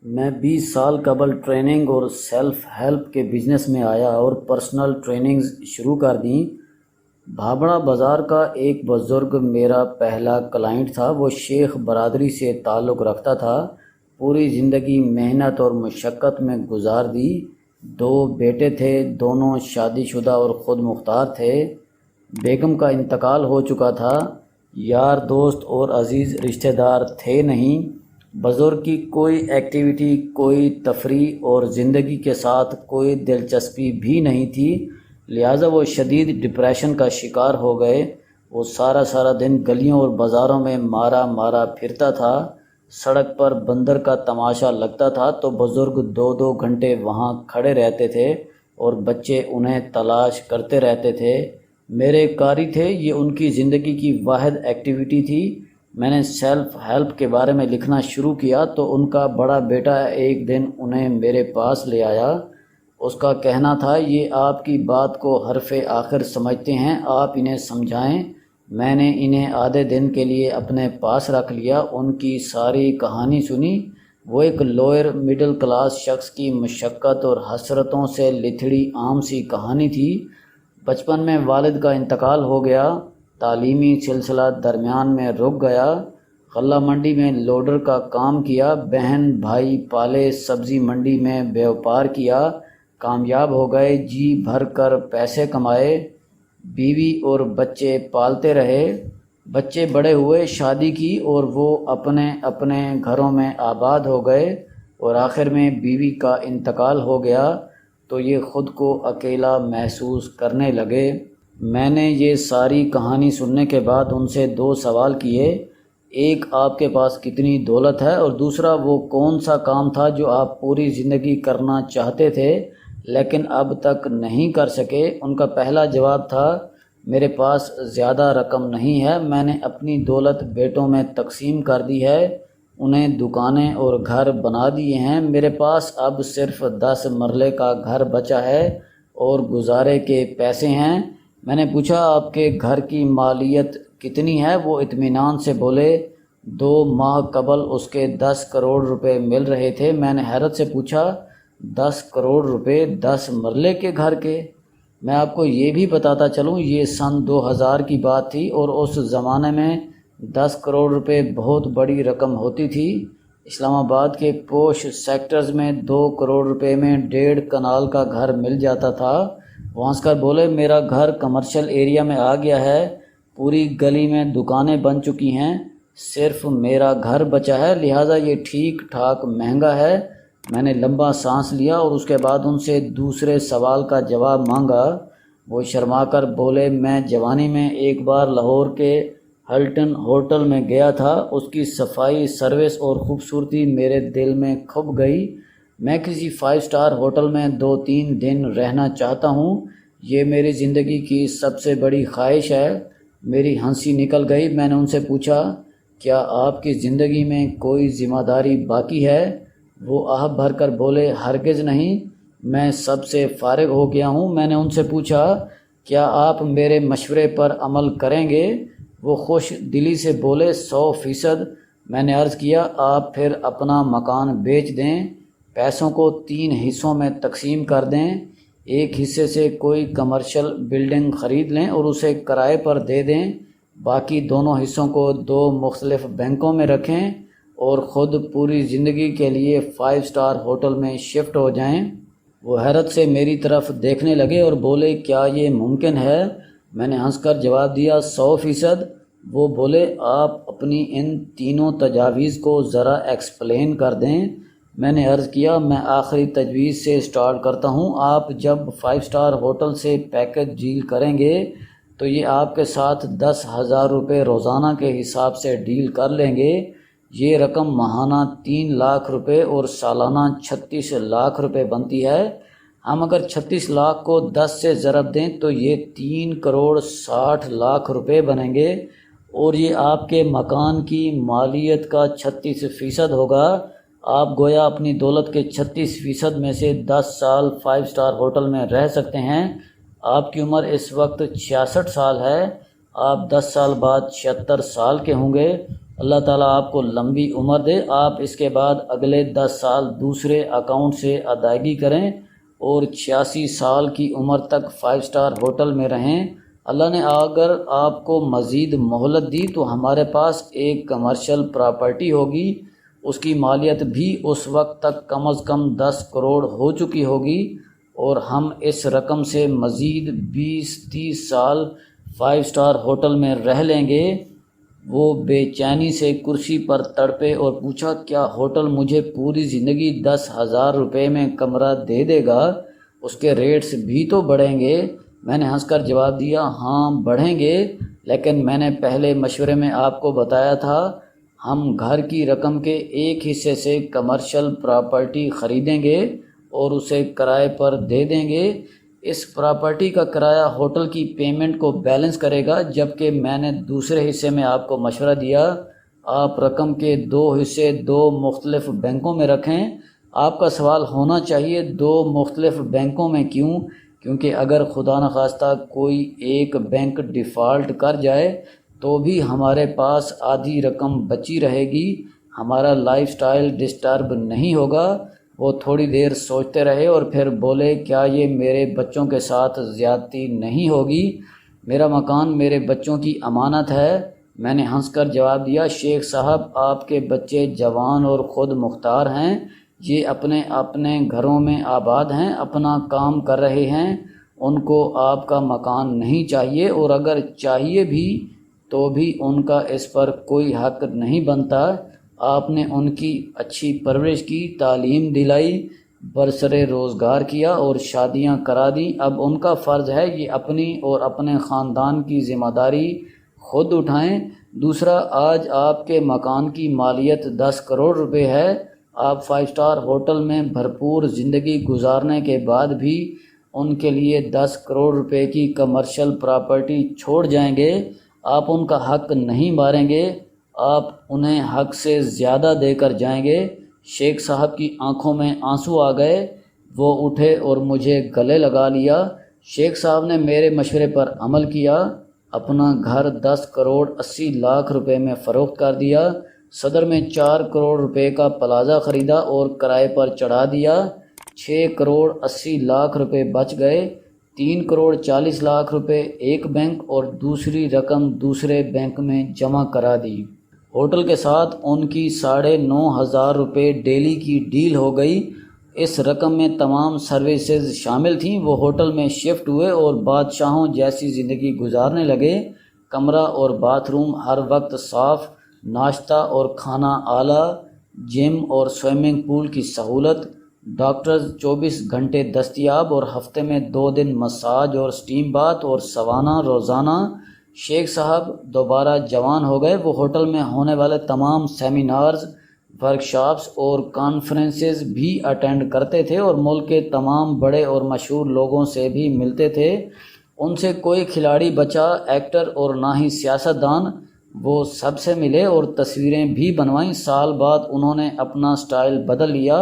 میں 20 سال قبل ٹریننگ اور سیلف ہیلپ کے بزنس میں آیا اور پرسنل ٹریننگز شروع کر دیں۔ بھابڑا بازار کا ایک بزرگ میرا پہلا کلائنٹ تھا۔ وہ شیخ برادری سے تعلق رکھتا تھا۔ پوری زندگی محنت اور مشقت میں گزار دی۔ 2 بیٹے تھے، دونوں شادی شدہ اور خود مختار تھے۔ بیگم کا انتقال ہو چکا تھا۔ یار دوست اور عزیز رشتہ دار تھے نہیں۔ بزرگ کی کوئی ایکٹیویٹی، کوئی تفریح اور زندگی کے ساتھ کوئی دلچسپی بھی نہیں تھی، لہٰذا وہ شدید ڈپریشن کا شکار ہو گئے۔ وہ سارا دن گلیوں اور بازاروں میں مارا پھرتا تھا۔ سڑک پر بندر کا تماشا لگتا تھا تو بزرگ 2 گھنٹے وہاں کھڑے رہتے تھے اور بچے انہیں تلاش کرتے رہتے تھے۔ میرے قاری تھے، یہ ان کی زندگی کی واحد ایکٹیویٹی تھی۔ میں نے سیلف ہیلپ کے بارے میں لکھنا شروع کیا تو ان کا بڑا بیٹا ایک دن انہیں میرے پاس لے آیا۔ اس کا کہنا تھا، یہ آپ کی بات کو حرف آخر سمجھتے ہیں، آپ انہیں سمجھائیں۔ میں نے انہیں آدھے دن کے لیے اپنے پاس رکھ لیا، ان کی ساری کہانی سنی۔ وہ ایک لوئر مڈل کلاس شخص کی مشقت اور حسرتوں سے لتھڑی عام سی کہانی تھی۔ بچپن میں والد کا انتقال ہو گیا، تعلیمی سلسلہ درمیان میں رک گیا۔ غلہ منڈی میں لوڈر کا کام کیا، بہن بھائی پالے، سبزی منڈی میں بیوپار کیا، کامیاب ہو گئے، جی بھر کر پیسے کمائے، بیوی اور بچے پالتے رہے۔ بچے بڑے ہوئے، شادی کی اور وہ اپنے اپنے گھروں میں آباد ہو گئے، اور آخر میں بیوی کا انتقال ہو گیا تو یہ خود کو اکیلا محسوس کرنے لگے۔ میں نے یہ ساری کہانی سننے کے بعد ان سے 2 سوال کیے۔ ایک، آپ کے پاس کتنی دولت ہے؟ اور دوسرا، وہ کون سا کام تھا جو آپ پوری زندگی کرنا چاہتے تھے لیکن اب تک نہیں کر سکے؟ ان کا پہلا جواب تھا، میرے پاس زیادہ رقم نہیں ہے، میں نے اپنی دولت بیٹوں میں تقسیم کر دی ہے، انہیں دکانیں اور گھر بنا دیے ہیں، میرے پاس اب صرف 10 مرلے کا گھر بچا ہے اور گزارے کے پیسے ہیں۔ میں نے پوچھا، آپ کے گھر کی مالیت کتنی ہے؟ وہ اطمینان سے بولے، 2 ماہ قبل اس کے 10 کروڑ روپے مل رہے تھے۔ میں نے حیرت سے پوچھا، 10 کروڑ روپے 10 مرلے کے گھر کے؟ میں آپ کو یہ بھی بتاتا چلوں، یہ سن 2000 کی بات تھی اور اس زمانے میں 10 کروڑ روپے بہت بڑی رقم ہوتی تھی۔ اسلام آباد کے پوش سیکٹرز میں 2 کروڑ روپے میں 1.5 کنال کا گھر مل جاتا تھا۔ وہ ہنس کر بولے، میرا گھر کمرشل ایریا میں آ گیا ہے، پوری گلی میں دکانیں بن چکی ہیں، صرف میرا گھر بچا ہے، لہٰذا یہ ٹھیک ٹھاک مہنگا ہے۔ میں نے لمبا سانس لیا اور اس کے بعد ان سے دوسرے سوال کا جواب مانگا۔ وہ شرما کر بولے، میں جوانی میں ایک بار لاہور کے ہلٹن ہوٹل میں گیا تھا، اس کی صفائی، سروس اور خوبصورتی میرے دل میں کھپ گئی۔ میں کسی 5 سٹار ہوٹل میں 2-3 دن رہنا چاہتا ہوں، یہ میری زندگی کی سب سے بڑی خواہش ہے۔ میری ہنسی نکل گئی۔ میں نے ان سے پوچھا، کیا آپ کی زندگی میں کوئی ذمہ داری باقی ہے؟ وہ آہ بھر کر بولے، ہرگز نہیں، میں سب سے فارغ ہو گیا ہوں۔ میں نے ان سے پوچھا، کیا آپ میرے مشورے پر عمل کریں گے؟ وہ خوش دلی سے بولے، 100%۔ میں نے عرض کیا، آپ پھر اپنا مکان بیچ دیں، پیسوں کو 3 حصوں میں تقسیم کر دیں، ایک حصے سے کوئی کمرشل بلڈنگ خرید لیں اور اسے کرائے پر دے دیں، باقی دونوں حصوں کو 2 مختلف بینکوں میں رکھیں اور خود پوری زندگی کے لیے 5 سٹار ہوٹل میں شفٹ ہو جائیں۔ وہ حیرت سے میری طرف دیکھنے لگے اور بولے، کیا یہ ممکن ہے؟ میں نے ہنس کر جواب دیا، 100%۔ وہ بولے، آپ اپنی ان تینوں تجاویز کو ذرا ایکسپلین کر دیں۔ میں نے عرض کیا، میں آخری تجویز سے سٹارٹ کرتا ہوں۔ آپ جب 5 سٹار ہوٹل سے پیکج ڈیل کریں گے تو یہ آپ کے ساتھ 10,000 روپے روزانہ کے حساب سے ڈیل کر لیں گے۔ یہ رقم ماہانہ 3 لاکھ روپے اور سالانہ 36 لاکھ روپے بنتی ہے۔ ہم اگر 36 لاکھ کو 10 سے ضرب دیں تو یہ 3 کروڑ 60 لاکھ روپے بنیں گے، اور یہ آپ کے مکان کی مالیت کا 36% ہوگا۔ آپ گویا اپنی دولت کے 36% میں سے 10 سال 5 سٹار ہوٹل میں رہ سکتے ہیں۔ آپ کی عمر اس وقت 66 سال ہے، آپ 10 سال بعد 76 سال کے ہوں گے، اللہ تعالیٰ آپ کو لمبی عمر دے، آپ اس کے بعد اگلے 10 سال دوسرے اکاؤنٹ سے ادائیگی کریں اور 86 سال کی عمر تک 5 اسٹار ہوٹل میں رہیں۔ اللہ نے اگر آپ کو مزید مہلت دی تو ہمارے پاس ایک کمرشل پراپرٹی ہوگی، اس کی مالیت بھی اس وقت تک کم از کم 10 کروڑ ہو چکی ہوگی، اور ہم اس رقم سے مزید 20-30 سال 5 اسٹار ہوٹل میں رہ لیں گے۔ وہ بے چینی سے کرسی پر تڑپے اور پوچھا، کیا ہوٹل مجھے پوری زندگی 10,000 روپے میں کمرہ دے دے گا؟ اس کے ریٹس بھی تو بڑھیں گے۔ میں نے ہنس کر جواب دیا، ہاں بڑھیں گے، لیکن میں نے پہلے مشورے میں آپ کو بتایا تھا ہم گھر کی رقم کے ایک حصے سے کمرشل پراپرٹی خریدیں گے اور اسے کرائے پر دے دیں گے۔ اس پراپرٹی کا کرایہ ہوٹل کی پیمنٹ کو بیلنس کرے گا، جبکہ میں نے دوسرے حصے میں آپ کو مشورہ دیا آپ رقم کے 2 حصے 2 مختلف بینکوں میں رکھیں۔ آپ کا سوال ہونا چاہیے 2 مختلف بینکوں میں کیوں؟ کیونکہ اگر خدا نخواستہ کوئی ایک بینک ڈیفالٹ کر جائے تو بھی ہمارے پاس آدھی رقم بچی رہے گی، ہمارا لائف سٹائل ڈسٹرب نہیں ہوگا۔ وہ تھوڑی دیر سوچتے رہے اور پھر بولے، کیا یہ میرے بچوں کے ساتھ زیادتی نہیں ہوگی؟ میرا مکان میرے بچوں کی امانت ہے۔ میں نے ہنس کر جواب دیا، شیخ صاحب آپ کے بچے جوان اور خود مختار ہیں، یہ اپنے اپنے گھروں میں آباد ہیں، اپنا کام کر رہے ہیں، ان کو آپ کا مکان نہیں چاہیے، اور اگر چاہیے بھی تو بھی ان کا اس پر کوئی حق نہیں بنتا۔ آپ نے ان کی اچھی پرورش کی، تعلیم دلائی، برسر روزگار کیا اور شادیاں کرا دیں۔ اب ان کا فرض ہے یہ اپنی اور اپنے خاندان کی ذمہ داری خود اٹھائیں۔ دوسرا، آج آپ کے مکان کی مالیت 10 کروڑ روپے ہے، آپ 5 اسٹار ہوٹل میں بھرپور زندگی گزارنے کے بعد بھی ان کے لیے 10 کروڑ روپے کی کمرشل پراپرٹی چھوڑ جائیں گے؟ آپ ان کا حق نہیں ماریں گے، آپ انہیں حق سے زیادہ دے کر جائیں گے۔ شیخ صاحب کی آنکھوں میں آنسو آ گئے، وہ اٹھے اور مجھے گلے لگا لیا۔ شیخ صاحب نے میرے مشورے پر عمل کیا، اپنا گھر 10 کروڑ 80 لاکھ روپے میں فروخت کر دیا، صدر میں 4 کروڑ روپے کا پلازہ خریدا اور کرائے پر چڑھا دیا۔ 6 کروڑ 80 لاکھ روپے بچ گئے، 3 کروڑ 40 لاکھ روپے ایک بینک اور دوسری رقم دوسرے بینک میں جمع کرا دی۔ ہوٹل کے ساتھ ان کی 9,500 روپے ڈیلی کی ڈیل ہو گئی، اس رقم میں تمام سروسز شامل تھیں۔ وہ ہوٹل میں شفٹ ہوئے اور بادشاہوں جیسی زندگی گزارنے لگے۔ کمرہ اور باتھ روم ہر وقت صاف، ناشتہ اور کھانا اعلیٰ، جم اور سوئمنگ پول کی سہولت، ڈاکٹرز 24 گھنٹے دستیاب اور ہفتے میں 2 دن مساج اور سٹیم باتھ اور سوانا روزانہ۔ شیخ صاحب دوبارہ جوان ہو گئے، وہ ہوٹل میں ہونے والے تمام سیمینارز، ورکشاپس اور کانفرنسز بھی اٹینڈ کرتے تھے اور ملک کے تمام بڑے اور مشہور لوگوں سے بھی ملتے تھے۔ ان سے کوئی کھلاڑی بچا، ایکٹر اور نہ ہی سیاستدان۔ وہ سب سے ملے اور تصویریں بھی بنوائیں۔ سال بعد انہوں نے اپنا سٹائل بدل لیا،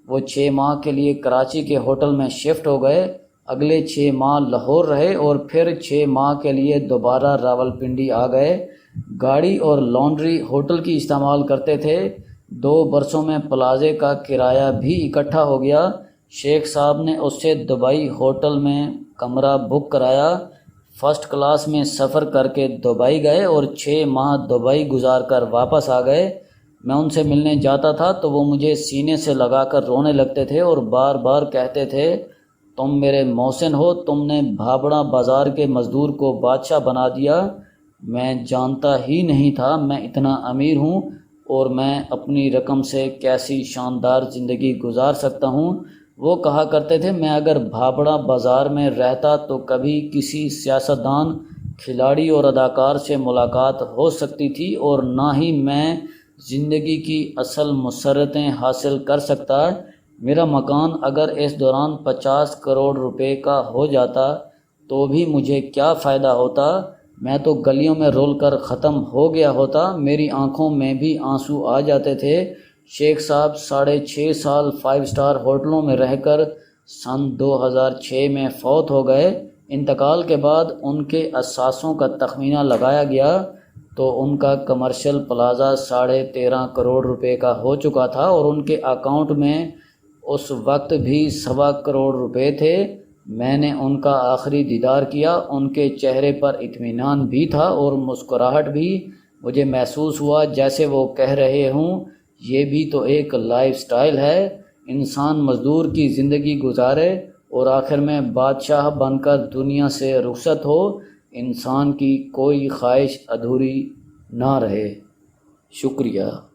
وہ 6 ماہ کے لیے کراچی کے ہوٹل میں شفٹ ہو گئے، اگلے 6 ماہ لاہور رہے اور پھر 6 ماہ کے لیے دوبارہ راولپنڈی آ گئے۔ گاڑی اور لانڈری ہوٹل کی استعمال کرتے تھے۔ 2 برسوں میں پلازے کا کرایہ بھی اکٹھا ہو گیا۔ شیخ صاحب نے اس سے دبئی ہوٹل میں کمرہ بک کرایا، فرسٹ کلاس میں سفر کر کے دبئی گئے اور 6 ماہ دبئی گزار کر واپس آ گئے۔ میں ان سے ملنے جاتا تھا تو وہ مجھے سینے سے لگا کر رونے لگتے تھے اور بار بار کہتے تھے، تم میرے محسن ہو، تم نے بھابڑا بازار کے مزدور کو بادشاہ بنا دیا۔ میں جانتا ہی نہیں تھا میں اتنا امیر ہوں اور میں اپنی رقم سے کیسی شاندار زندگی گزار سکتا ہوں۔ وہ کہا کرتے تھے، میں اگر بھابڑا بازار میں رہتا تو کبھی کسی سیاستدان، کھلاڑی اور اداکار سے ملاقات ہو سکتی تھی اور نہ ہی میں زندگی کی اصل مسرتیں حاصل کر سکتا۔ میرا مکان اگر اس دوران 50 کروڑ روپے کا ہو جاتا تو بھی مجھے کیا فائدہ ہوتا؟ میں تو گلیوں میں رول کر ختم ہو گیا ہوتا۔ میری آنکھوں میں بھی آنسو آ جاتے تھے۔ شیخ صاحب 6.5 سال 5 اسٹار ہوٹلوں میں رہ کر سن 2006 میں فوت ہو گئے۔ انتقال کے بعد ان کے اثاثوں کا تخمینہ لگایا گیا تو ان کا کمرشل پلازا 13.5 کروڑ روپے کا ہو چکا تھا اور ان کے اکاؤنٹ میں اس وقت بھی 1.25 کروڑ روپے تھے۔ میں نے ان کا آخری دیدار کیا، ان کے چہرے پر اطمینان بھی تھا اور مسکراہٹ بھی۔ مجھے محسوس ہوا جیسے وہ کہہ رہے ہوں یہ بھی تو ایک لائف سٹائل ہے، انسان مزدور کی زندگی گزارے اور آخر میں بادشاہ بن کر دنیا سے رخصت ہو، انسان کی کوئی خواہش ادھوری نہ رہے۔ شکریہ۔